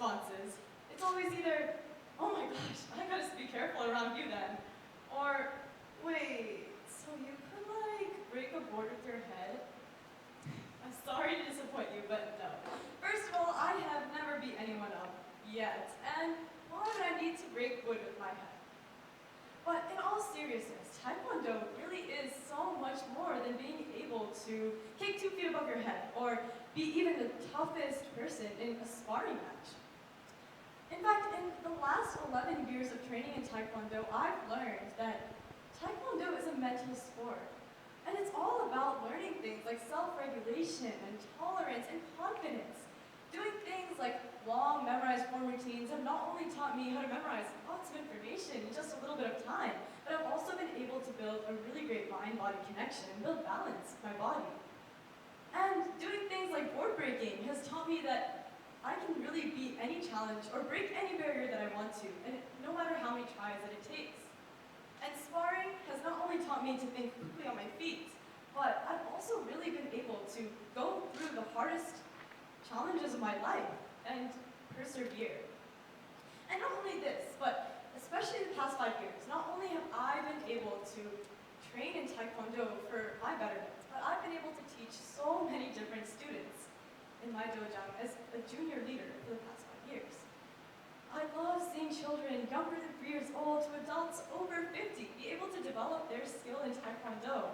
responses, it's always either, "Oh my gosh, I gotta be careful around you then," or, "Wait, so you could like break a board with your head?" I'm sorry to disappoint you, but no. First of all, I have never beat anyone up yet, and why would I need to break wood with my head? But in all seriousness, Taekwondo really is so much more than being able to kick 2 feet above your head or be even the toughest person in a sparring match. In fact, in the last 11 years of training in Taekwondo, I've learned that Taekwondo is a mental sport. And it's all about learning things like self-regulation and tolerance and confidence. Doing things like long memorized form routines have not only taught me how to memorize lots of information in just a little bit of time, but I've also been able to build a really great mind-body connection and build balance in my body. And doing things like board breaking has taught me that I can really beat any challenge or break any barrier that I want to, and no matter how many tries that it takes. And sparring has not only taught me to think quickly on my feet, but I've also really been able to go through the hardest challenges of my life and persevere. And not only this, but especially the past 5 years, not only have I been able to train in Taekwondo for my betterment, but I've been able to teach so many different students in my dojo as a junior leader for the past 5 years. I love seeing children younger than 3 years old to adults over 50 be able to develop their skill in Taekwondo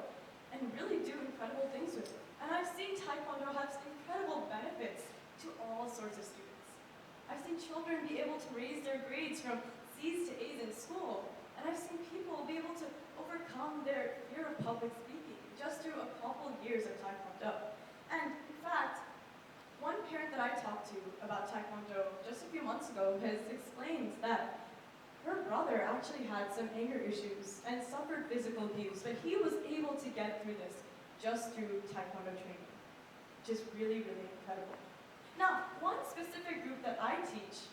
and really do incredible things with it. And I've seen Taekwondo have incredible benefits to all sorts of students. I've seen children be able to raise their grades from C's to A's in school, and I've seen people be able to overcome their fear of public speaking just through a couple years of Taekwondo. And in fact, one parent that I talked to about Taekwondo just a few months ago has explained that her brother actually had some anger issues and suffered physical abuse, but he was able to get through this just through Taekwondo training, which is really, really incredible. Now, one specific group that I teach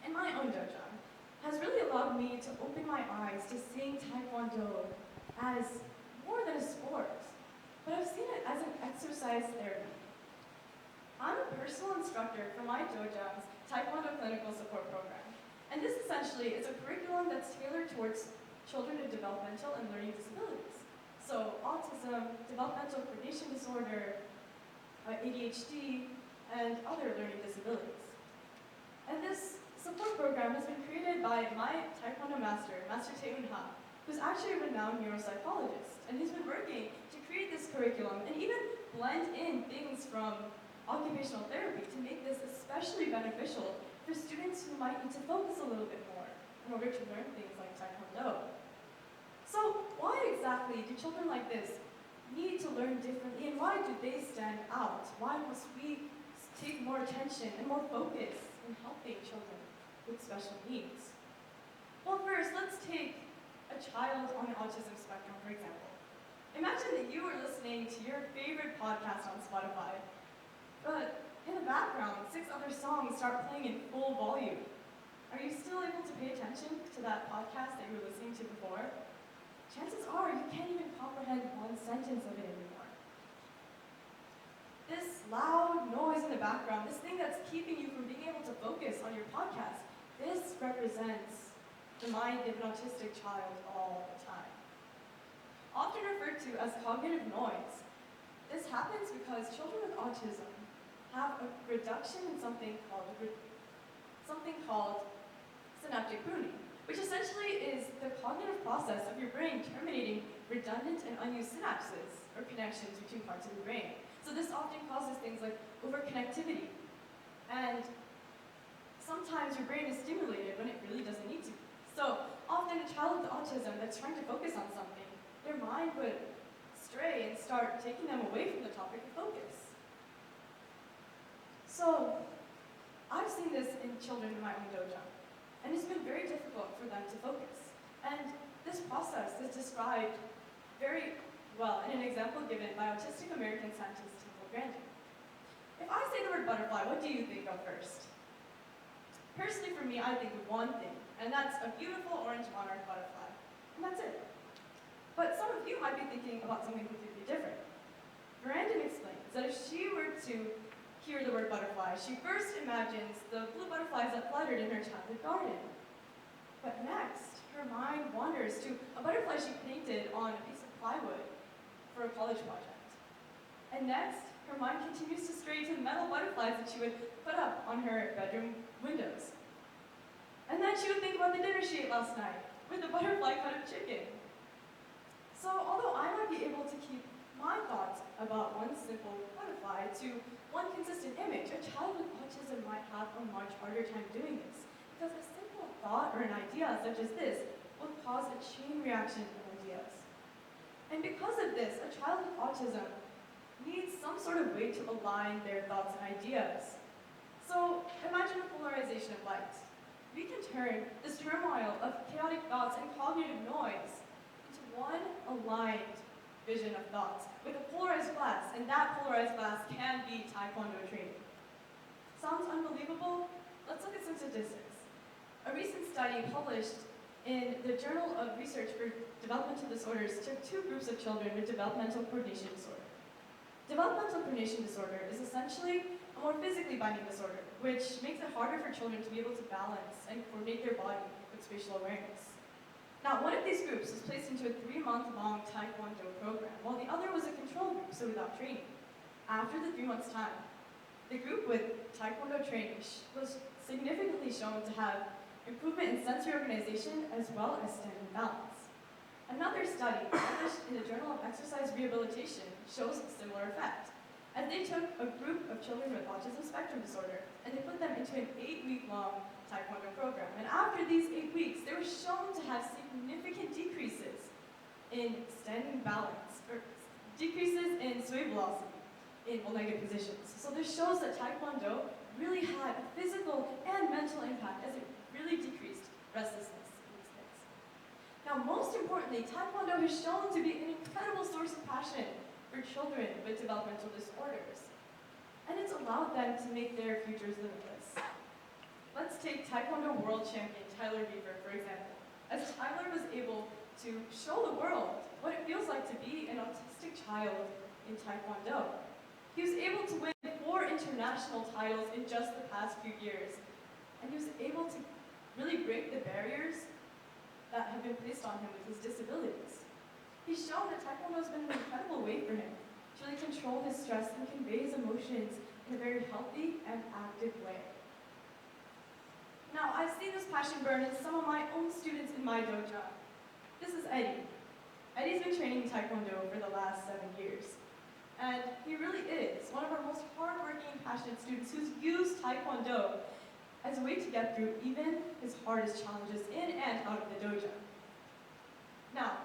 in my own dojo has really allowed me to open my eyes to seeing Taekwondo as more than a sport, but I've seen it as an exercise therapy. I'm a personal instructor for my dojo's Taekwondo Clinical Support Program. And this essentially is a curriculum that's tailored towards children with developmental and learning disabilities. So autism, developmental coordination disorder, ADHD, and other learning disabilities. And this support program has been created by my Taekwondo master, Master Tae-Eun Ha, who's actually a renowned neuropsychologist. And he's been working to create this curriculum and even blend in things from occupational therapy to make this especially beneficial for students who might need to focus a little bit more in order to learn things like Taekwondo. So why exactly do children like this need to learn differently, and why do they stand out? Why must we take more attention and more focus in helping children with special needs? Well, first, let's take a child on the autism spectrum, for example. Imagine that you are listening to your favorite podcast on Spotify, but in the background, 6 other songs start playing in full volume. Are you still able to pay attention to that podcast that you were listening to before? Chances are you can't even comprehend one sentence of it anymore. This loud noise in the background, this thing that's keeping you from being able to focus on your podcast, this represents the mind of an autistic child all the time. Often referred to as cognitive noise, this happens because children with autism have a reduction in something called synaptic pruning, which essentially is the cognitive process of your brain terminating redundant and unused synapses, or connections between parts of your brain. So this often causes things like overconnectivity, and sometimes your brain is stimulated when it really doesn't need to. So often a child with autism that's trying to focus on something, their mind would stray and start taking them away from the topic of focus. So, I've seen this in children in my own dojo, and it's been very difficult for them to focus. And this process is described very well in an example given by autistic American scientist Temple Grandin. If I say the word butterfly, what do you think of first? Personally, for me, I think of one thing, and that's a beautiful orange monarch butterfly, and that's it. But some of you might be thinking about something completely different. Grandin explains that if she were to hear the word butterfly, she first imagines the blue butterflies that fluttered in her childhood garden. But next, her mind wanders to a butterfly she painted on a piece of plywood for a college project. And next, her mind continues to stray to the metal butterflies that she would put up on her bedroom windows. And then she would think about the dinner she ate last night with the butterfly cut of chicken. So although I might be able to keep my thoughts about one simple butterfly to one consistent image, a child with autism might have a much harder time doing this, because a simple thought or an idea such as this will cause a chain reaction of ideas. And because of this, a child with autism needs some sort of way to align their thoughts and ideas. So imagine a polarization of light. We can turn this turmoil of chaotic thoughts and cognitive noise into one aligned vision of thoughts with a polarized glass, and that polarized glass can be Taekwondo training. Sounds unbelievable? Let's look at some statistics. A recent study published in the Journal of Research for Developmental Disorders took two groups of children with developmental coordination disorder. Developmental coordination disorder is essentially a more physically binding disorder, which makes it harder for children to be able to balance and coordinate their body with spatial awareness. Now, one of these groups was placed into a 3-month-long Taekwondo program, while the other was a control group, so without training. After the 3 months' time, the group with Taekwondo training was significantly shown to have improvement in sensory organization as well as standing balance. Another study published in the Journal of Exercise Rehabilitation shows a similar effect, as they took a group of children with autism spectrum disorder and they put them into an 8-week-long Taekwondo program. And after these 8 weeks, they were shown to have significant decreases in standing balance, or decreases in sway velocity in one-legged positions. So this shows that Taekwondo really had a physical and mental impact, as it really decreased restlessness in these kids. Now, most importantly, Taekwondo has shown to be an incredible source of passion for children with developmental disorders, and it's allowed them to make their futures limitless. Let's take Taekwondo world champion Tyler Weaver, for example. As Tyler was able to show the world what it feels like to be an autistic child in Taekwondo, he was able to win 4 international titles in just the past few years, and he was able to really break the barriers that have been placed on him with his disabilities. He's shown that Taekwondo has been an incredible way for him to really control his stress and convey his emotions in a very healthy and active way. Now, I've seen this passion burn in some of my own students in my dojo. This is Eddie. Eddie's been training Taekwondo for the last 7 years. And he really is one of our most hardworking, passionate students who's used Taekwondo as a way to get through even his hardest challenges in and out of the dojo. Now,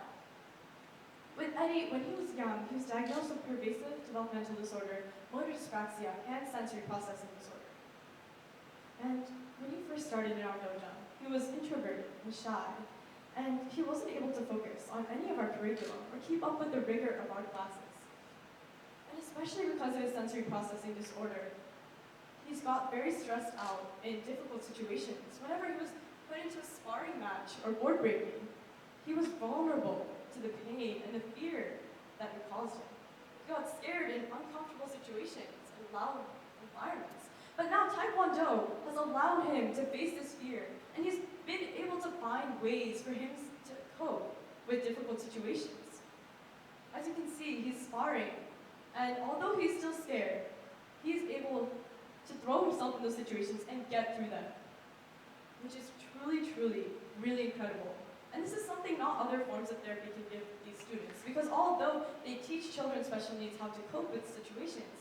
with Eddie, when he was young, he was diagnosed with pervasive developmental disorder, motor dyspraxia, and sensory processing disorder. And when he first started in our dojo, he was introverted and shy, and he wasn't able to focus on any of our curriculum or keep up with the rigor of our classes. And especially because of his sensory processing disorder, he's got very stressed out in difficult situations. Whenever he was put into a sparring match or board breaking, he was vulnerable to the pain and the fear that it caused him. He got scared in uncomfortable situations and loud environments. But now Taekwondo has allowed him to face this fear, and he's been able to find ways for him to cope with difficult situations. As you can see, he's sparring, and although he's still scared, he's able to throw himself in those situations and get through them, which is truly, truly, really incredible. And this is something not other forms of therapy can give these students, because although they teach children with special needs how to cope with situations,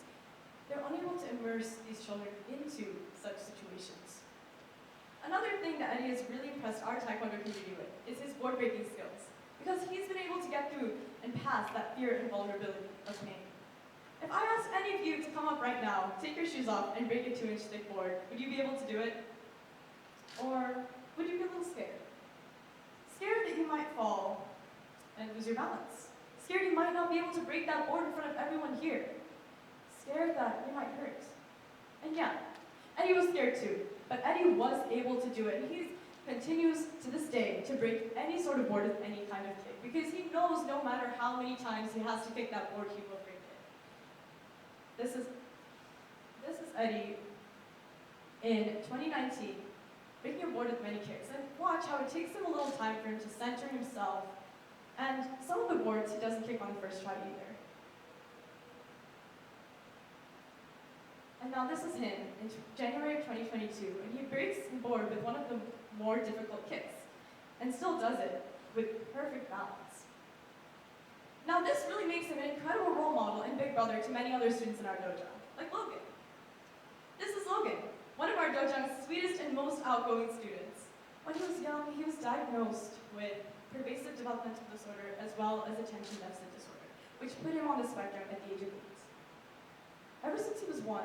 they're unable to immerse these children into such situations. Another thing that Eddie has really impressed our Taekwondo community with is his board breaking skills, because he's been able to get through and pass that fear and vulnerability of pain. If I asked any of you to come up right now, take your shoes off, and break a 2-inch thick board, would you be able to do it? Or would you be a little scared? Scared that you might fall and lose your balance. Scared you might not be able to break that board in front of everyone here. Scared that you might hurt. And yeah, Eddie was scared too, but Eddie was able to do it, and he continues to this day to break any sort of board with any kind of kick, because he knows no matter how many times he has to kick that board, he will break it. This is Eddie in 2019, breaking a board with many kicks, and watch how it takes him a little time for him to center himself, and some of the boards he doesn't kick on the first try either. And now this is him in January of 2022, and he breaks the board with one of the more difficult kicks, and still does it with perfect balance. Now this really makes him an incredible role model and big brother to many other students in our dojo, like Logan. This is Logan, one of our dojo's sweetest and most outgoing students. When he was young, he was diagnosed with pervasive developmental disorder as well as attention deficit disorder, which put him on the spectrum at the age of 8. Ever since he was 1,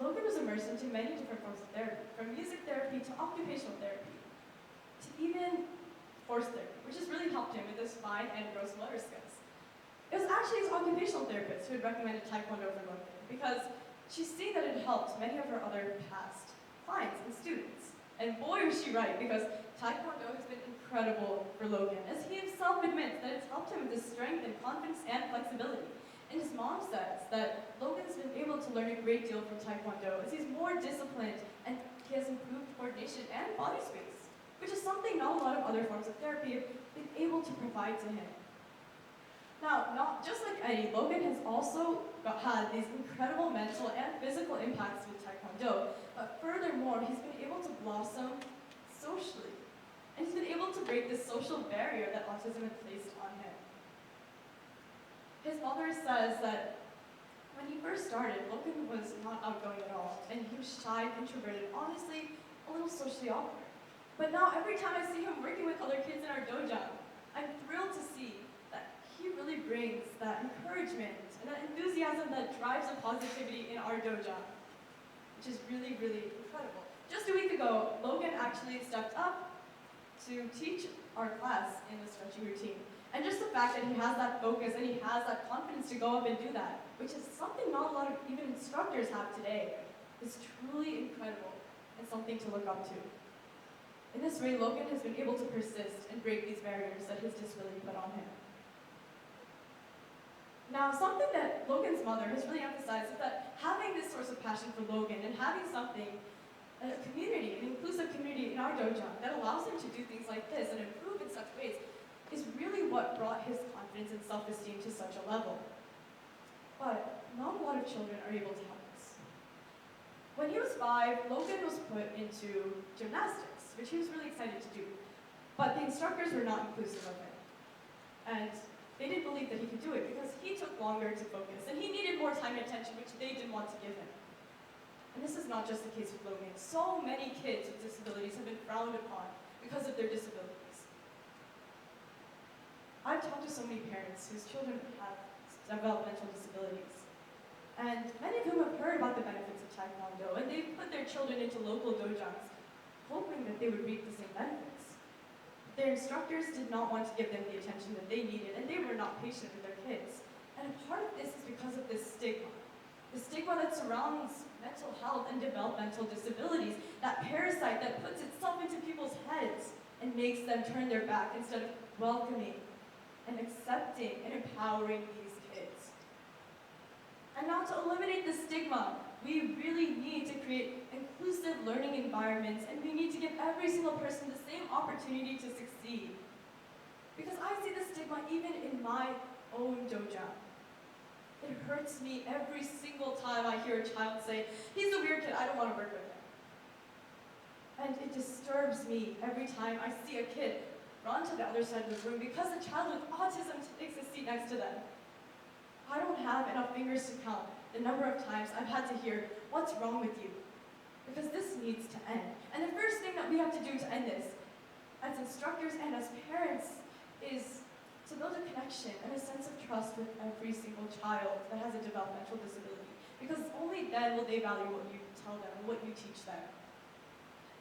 Logan was immersed into many different forms of therapy, from music therapy to occupational therapy, to even horse therapy, which has really helped him with his fine and gross motor skills. It was actually his occupational therapist who had recommended Taekwondo for Logan, because she's seen that it helped many of her other past clients and students. And boy was she right, because Taekwondo has been incredible for Logan, as he himself admits that it's helped him with his strength and confidence and flexibility. And his mom says that Logan's been able to learn a great deal from Taekwondo, as he's more disciplined and he has improved coordination and body space, which is something not a lot of other forms of therapy have been able to provide to him. Now, not just like Eddie, Logan has also had these incredible mental and physical impacts with Taekwondo, but furthermore, he's been able to blossom socially. And he's been able to break this social barrier that autism had placed on him. His mother says that when he first started, Logan was not outgoing at all, and he was shy, introverted, honestly, a little socially awkward. But now every time I see him working with other kids in our dojo, I'm thrilled to see that he really brings that encouragement and that enthusiasm that drives the positivity in our dojo, which is really, really incredible. Just a week ago, Logan actually stepped up to teach our class in the stretching routine. And just the fact that he has that focus and he has that confidence to go up and do that, which is something not a lot of even instructors have today, is truly incredible and something to look up to. In this way, Logan has been able to persist and break these barriers that his disability put on him. Now, something that Logan's mother has really emphasized is that having this source of passion for Logan and having something, a community, an inclusive community in our dojo that allows him to do things like this and improve in such ways is really what brought his confidence and self-esteem to such a level. But not a lot of children are able to have this. When he was 5, Logan was put into gymnastics, which he was really excited to do. But the instructors were not inclusive of him. And they didn't believe that he could do it because he took longer to focus, and he needed more time and attention, which they didn't want to give him. And this is not just the case with Logan. So many kids with disabilities have been frowned upon because of their disabilities. I've talked to so many parents whose children have developmental disabilities, and many of whom have heard about the benefits of Taekwondo, and they've put their children into local dojos, hoping that they would reap the same benefits. Their instructors did not want to give them the attention that they needed, and they were not patient with their kids. And a part of this is because of this stigma. The stigma that surrounds mental health and developmental disabilities, that parasite that puts itself into people's heads and makes them turn their back instead of welcoming and accepting and empowering these kids. And now to eliminate the stigma, we really need to create inclusive learning environments, and we need to give every single person the same opportunity to succeed. Because I see the stigma even in my own dojo. It hurts me every single time I hear a child say, "He's a weird kid, I don't want to work with him." And it disturbs me every time I see a kid run to the other side of the room because a child with autism takes a seat next to them. I don't have enough fingers to count the number of times I've had to hear, "What's wrong with you?" Because this needs to end. And the first thing that we have to do to end this, as instructors and as parents, is to build a connection and a sense of trust with every single child that has a developmental disability. Because only then will they value what you tell them and what you teach them.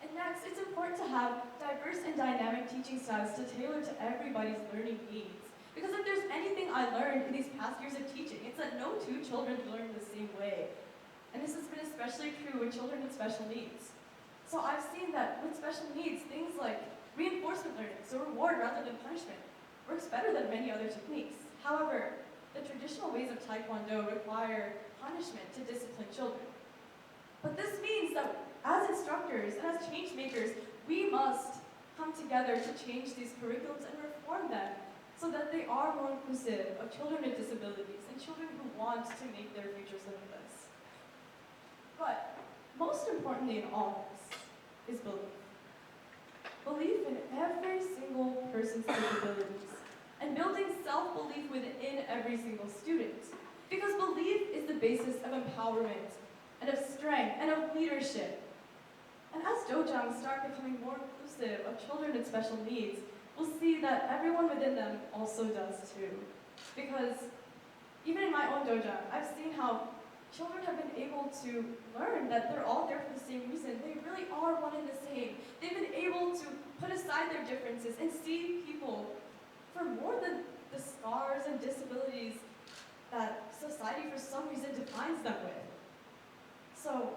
And next, it's important to have diverse and dynamic teaching styles to tailor to everybody's learning needs. Because if there's anything I learned in these past years of teaching, it's that no two children learn the same way. And this has been especially true with children with special needs. So I've seen that with special needs, things like reinforcement learning, so reward rather than punishment, works better than many other techniques. However, the traditional ways of Taekwondo require punishment to discipline children. But this means that as instructors and as change makers, we must come together to change these curriculums and reform them so that they are more inclusive of children with disabilities and children who want to make their futures limitless. But most importantly in all this is belief. Belief in every single person's capabilities and building self-belief within every single student. Because belief is the basis of empowerment and of strength and of leadership. And as dojang start becoming more inclusive of children with special needs, we'll see that everyone within them also does too. Because even in my own dojang, I've seen how children have been able to learn that they're all there for the same reason. They really are one and the same. They've been able to put aside their differences and see people for more than the scars and disabilities that society for some reason defines them with. So,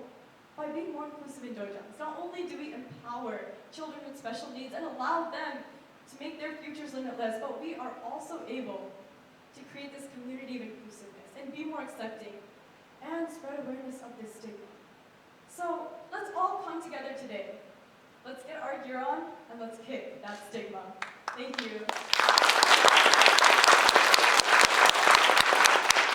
by being more inclusive in dojangs, not only do we empower children with special needs and allow them to make their futures limitless, but we are also able to create this community of inclusiveness and be more accepting and spread awareness of this stigma. So, let's all come together today. Let's get our gear on and let's kick that stigma. Thank you.